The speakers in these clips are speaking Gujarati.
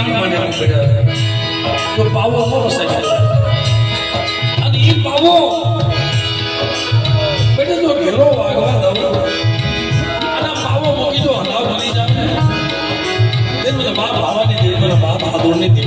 પ્રાણ માટે પડ્યા તો પાવો મોરો સાહેબ અને એ પાવો બેટે જો ઘેરો વાગવા દઉં અને પાવો મૂકી જો હલાવ બની જાય તે મને બાપ ભાવાની દે મને બાપ હાદુરની દે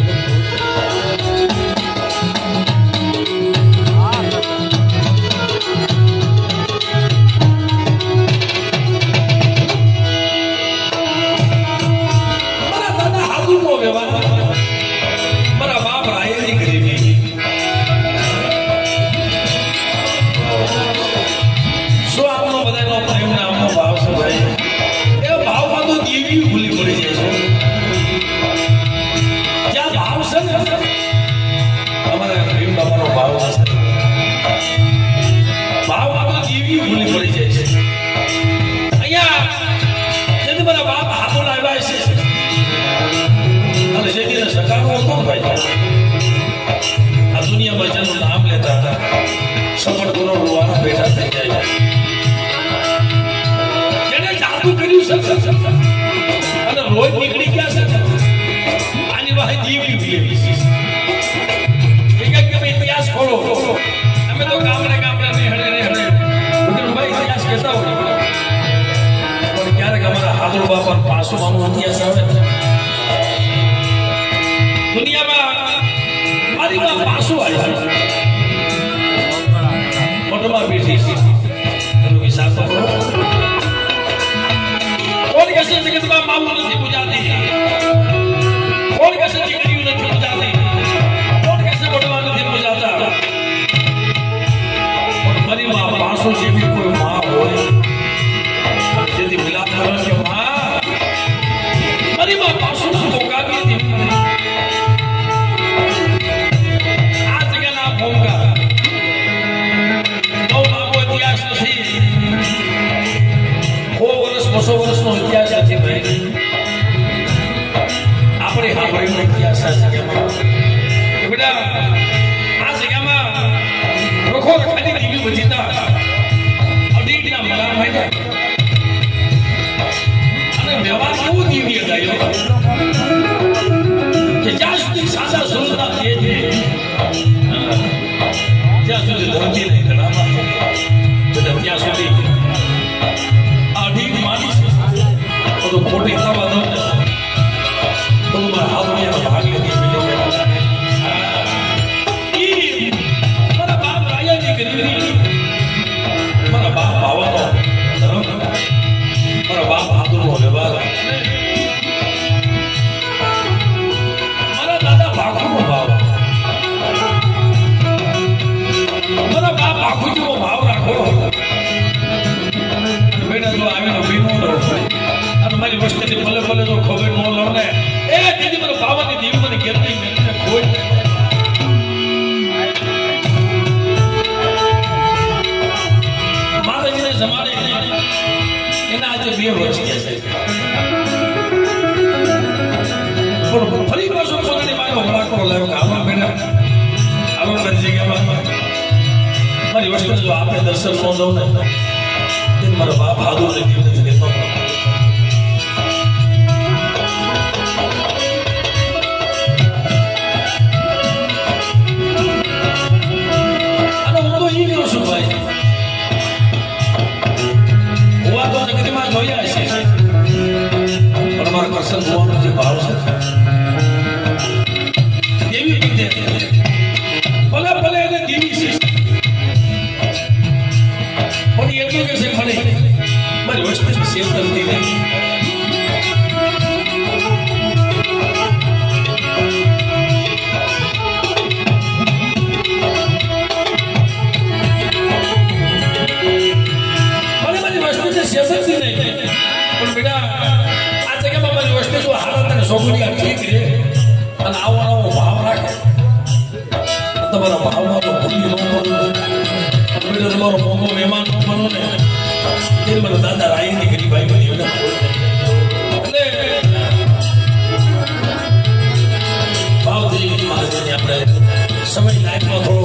રોજ નીકળી ગયા છે આની વાહે જીવી ભૂલી એક ઇતિહાસ ખોલો અમે તો ગામડે નહીં હડે ભાઈ ઇતિહાસ કહેતા હોય પણ ક્યારેક અમારા હાદુર બાપા પાછું માનું ઇતિહાસ આવે દુનિયામાં મારી માં પાછું આવી મોટોમાં બેઠી એનો વિચાર કરો कौन कैसे जगत का मामू नहीं बुझाती कौन कैसे जिगरियों नहीं बुझाती कौन कैसे बड़वा नहीं बुझाता और मरी माँ पासों से भी कोई माँ होए यदि मिला था कि माँ मरी माँ पासों से मौका भी थी आज जगह नाम होगा तो बाबू इतिहास नहीं 200 વર્ષનો ઇતિહાસ છે ભાઈ આપણે હાંભળેલો ઇતિહાસ છે કે બેટા આ જગ્યામાં રખો રખાની દીવી વજીતા અડીકના મલા ભાઈ અને વ્યવહાર કેવો દીવી અડાયો કે જ્યાં સુધી સાચા સુરતના છે જ્યાં સુધી ધરતી નહીં ધડામાં બધા ત્યાં સુધી तो खोटी थवा दो तो मारा हाथ में भाग लेती मिले ई मारा बाप राया की गरीबी मारा बाप भावा तो मारा बाप हाथों में व्यवहार मारा दादा भागो में भाव मारा बाप भागो जो भाव रखो बेटा जो आवे ना बीनो रहो મારી વસ્તી ભલે ભલે જો ખબર ન લઉં ને એ દીદી મને બાવાની દીવી મને કેતી મેને કોઈ માતાજીને જમાડે એના આજે 2 વર્ષ થયા છે પણ ફરી પાછો પોતાની માનો હોરાકો લાવ્યો કે આવા બેટા આવા બધી જગ્યામાં મારી વસ્તી જો આપણે દર્શન ન દઉં ને તે મારા બાપ હાદુર ને દીવને જગ્યા સંગવાનો જે ભાવ છે દેવી રીતે ભલે ભલે એને દેવી છે પણ એટલું કે છે ખરે મારી વસ્તુ સેવ કરતી નહીં ભલે મારી વસ્તુ છે સેવ કરતી નહીં પણ બેટા સોગુડિયા ઠીક રે અને આવો ભાવ રાખે તમારા ભાવમાં તો ભૂલી ન બનો તમે તમારો મોંઘો મહેમાન ન બનો ને તે મને દાદા રાયની ગરીબ ભાઈ બની એટલે ભાવથી આપણે સમય લાઈફમાં થોડો